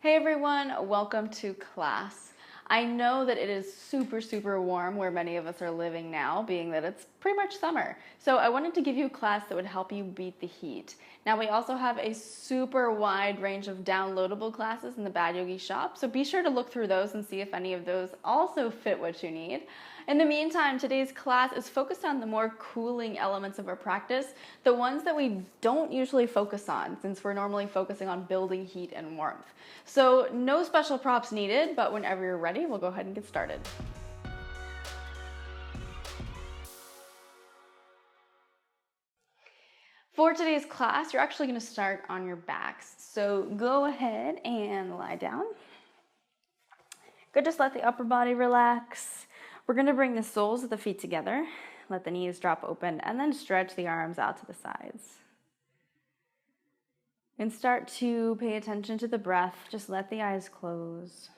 Hey everyone, welcome to class. I know that it is super warm where many of us are living now, being that it's pretty much summer. So I wanted to give you a class that would help you beat the heat. Now we also have a super wide range of downloadable classes in the Bad Yogi shop, so be sure to look through those and see if any of those also fit what you need. In the meantime, today's class is focused on the more cooling elements of our practice, the ones that we don't usually focus on since we're normally focusing on building heat and warmth. So no special props needed, but whenever you're ready, we'll go ahead and get started. For today's class, you're actually going to start on your backs. So go ahead and lie down. Good, just let the upper body relax. We're going to bring the soles of the feet together, let the knees drop open, and then stretch the arms out to the sides. And start to pay attention to the breath. Just let the eyes close.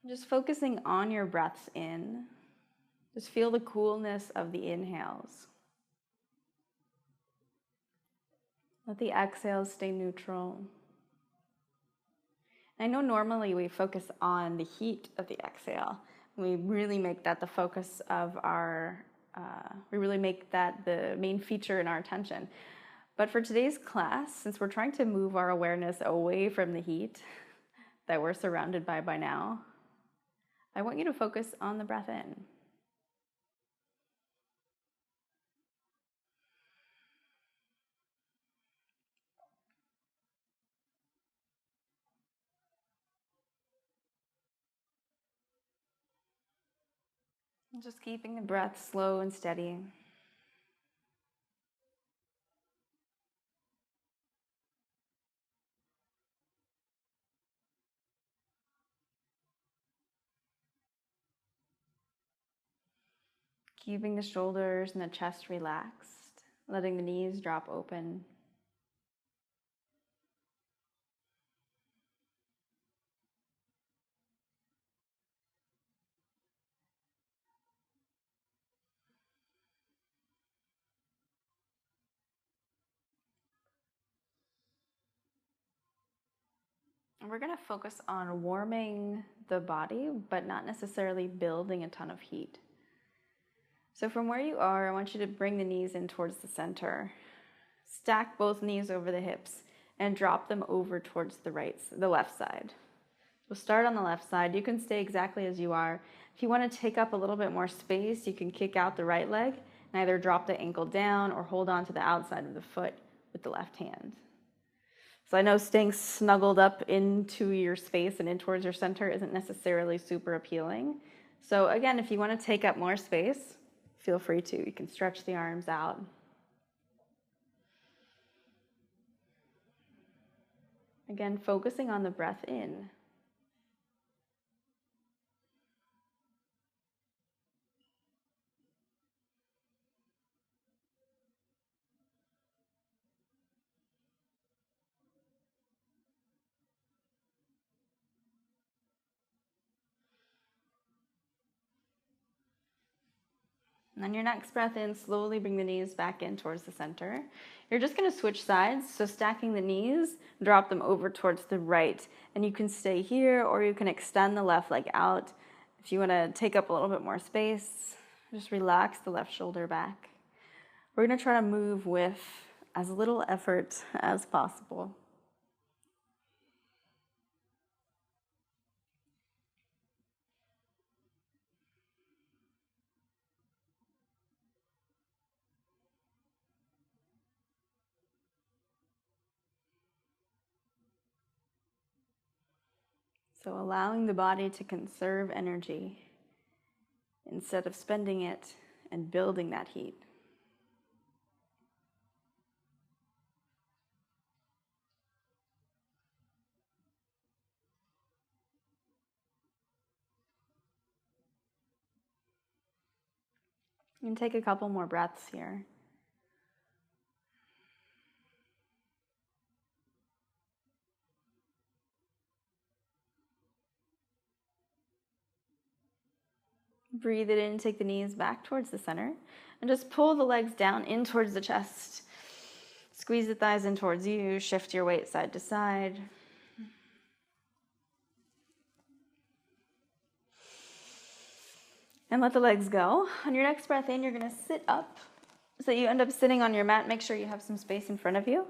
Just focusing on your breaths in. Just feel the coolness of the inhales. Let the exhales stay neutral. I know normally we focus on the heat of the exhale. We really make that the focus of our, we really make that the main feature in our attention. But for today's class, since we're trying to move our awareness away from the heat that we're surrounded by now, I want you to focus on the breath in. Just keeping the breath slow and steady. Keeping the shoulders and the chest relaxed, letting the knees drop open. And we're going to focus on warming the body, but not necessarily building a ton of heat. So from where you are, I want you to bring the knees in towards the center. Stack both knees over the hips and drop them over towards the left side. We'll start on the left side. You can stay exactly as you are. If you want to take up a little bit more space, you can kick out the right leg and either drop the ankle down or hold on to the outside of the foot with the left hand. So I know staying snuggled up into your space and in towards your center isn't necessarily super appealing. So again, if you want to take up more space, feel free to. You can stretch the arms out. Again, focusing on the breath in. And then your next breath in, slowly bring the knees back in towards the center. You're just going to switch sides, so stacking the knees, drop them over towards the right. And you can stay here or you can extend the left leg out. If you want to take up a little bit more space, just relax the left shoulder back. We're going to try to move with as little effort as possible. So allowing the body to conserve energy instead of spending it and building that heat. And take a couple more breaths here. Breathe it in, take the knees back towards the center, and just pull the legs down in towards the chest. Squeeze the thighs in towards you, shift your weight side to side. And let the legs go. On your next breath in, you're gonna sit up so that you end up sitting on your mat. Make sure you have some space in front of you.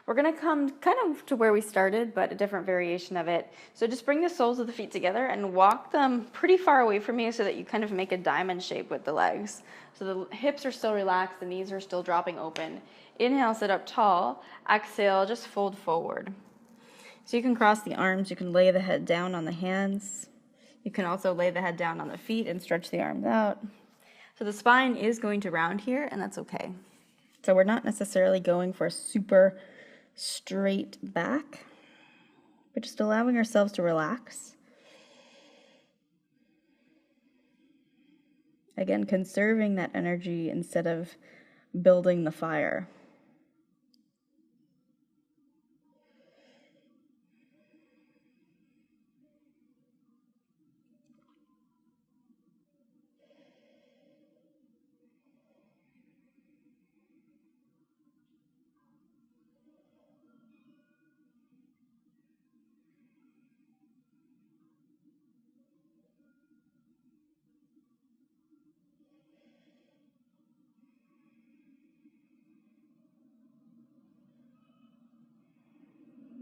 We're gonna come kind of to where we started, but a different variation of it. So just bring the soles of the feet together and walk them pretty far away from you so that you kind of make a diamond shape with the legs. So the hips are still relaxed, the knees are still dropping open. Inhale, sit up tall. Exhale, just fold forward. So you can cross the arms, you can lay the head down on the hands. You can also lay the head down on the feet and stretch the arms out. So the spine is going to round here, and that's okay. So we're not necessarily going for a super straight back, but just allowing ourselves to relax. Again, conserving that energy instead of building the fire.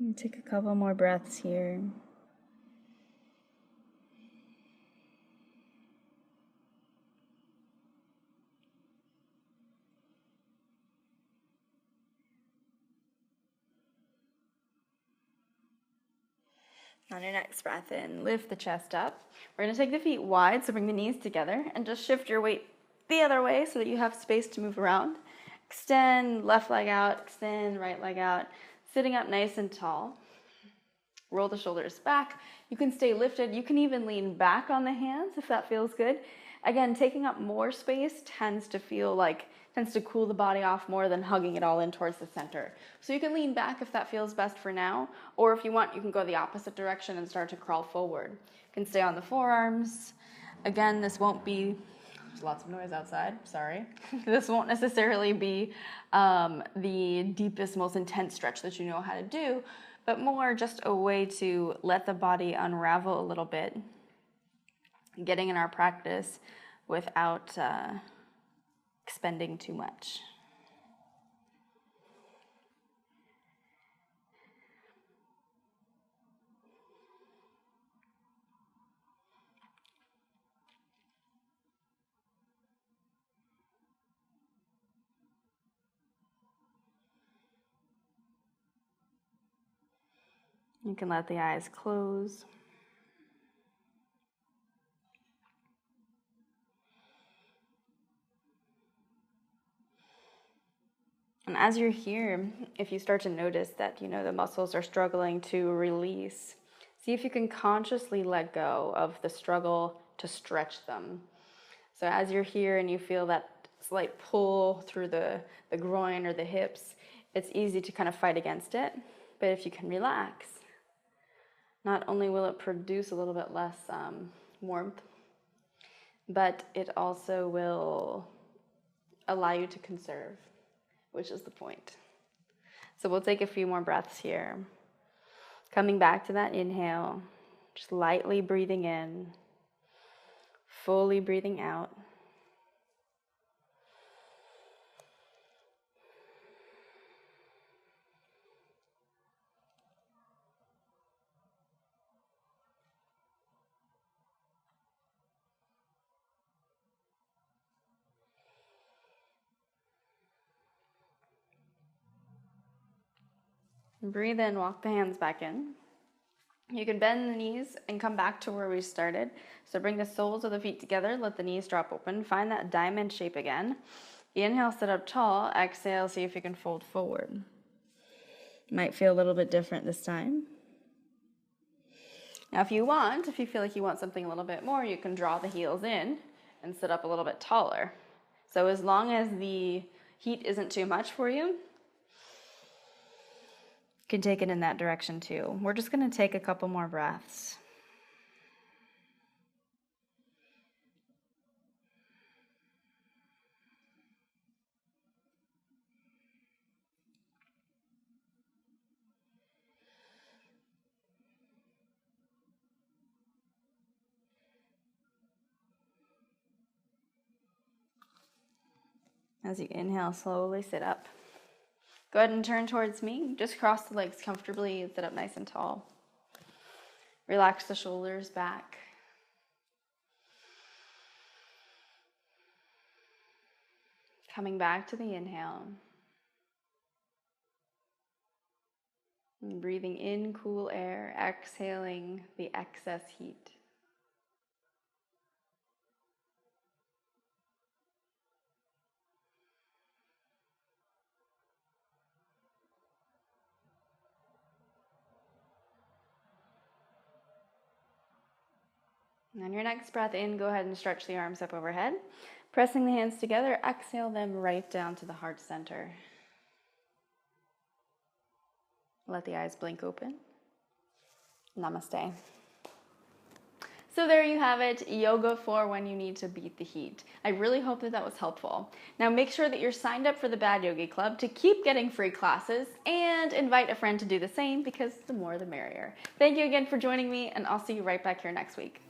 And take a couple more breaths here. On your next breath in, lift the chest up. We're going to take the feet wide, so bring the knees together and just shift your weight the other way so that you have space to move around. Extend left leg out, extend right leg out, sitting up nice and tall. Roll the shoulders back. You can stay lifted. You can even lean back on the hands if that feels good. Again, taking up more space tends to cool the body off more than hugging it all in towards the center. So you can lean back if that feels best for now, or if you want, you can go the opposite direction and start to crawl forward. You can stay on the forearms. Again, this won't be, there's lots of noise outside, sorry. This won't necessarily be the deepest, most intense stretch that you know how to do, but more just a way to let the body unravel a little bit, getting in our practice without expending too much. You can let the eyes close. And as you're here, if you start to notice that, the muscles are struggling to release, see if you can consciously let go of the struggle to stretch them. So as you're here and you feel that slight pull through the groin or the hips, it's easy to kind of fight against it. But if you can relax, not only will it produce a little bit less warmth, but it also will allow you to conserve, which is the point. So we'll take a few more breaths here. Coming back to that inhale, just lightly breathing in, fully breathing out. Breathe in, walk the hands back in. You can bend the knees and come back to where we started. So bring the soles of the feet together, let the knees drop open, find that diamond shape again. Inhale, sit up tall. Exhale, see if you can fold forward. Might feel a little bit different this time. Now if you feel like you want something a little bit more, you can draw the heels in and sit up a little bit taller. So as long as the heat isn't too much for you, you can take it in that direction too. We're just going to take a couple more breaths. As you inhale, slowly sit up. Go ahead and turn towards me. Just cross the legs comfortably and sit up nice and tall. Relax the shoulders back. Coming back to the inhale. And breathing in cool air, exhaling the excess heat. And on your next breath in, go ahead and stretch the arms up overhead. Pressing the hands together, exhale them right down to the heart center. Let the eyes blink open. Namaste. So there you have it, yoga for when you need to beat the heat. I really hope that was helpful. Now make sure that you're signed up for the Bad Yogi Club to keep getting free classes, and invite a friend to do the same, because the more the merrier. Thank you again for joining me, and I'll see you right back here next week.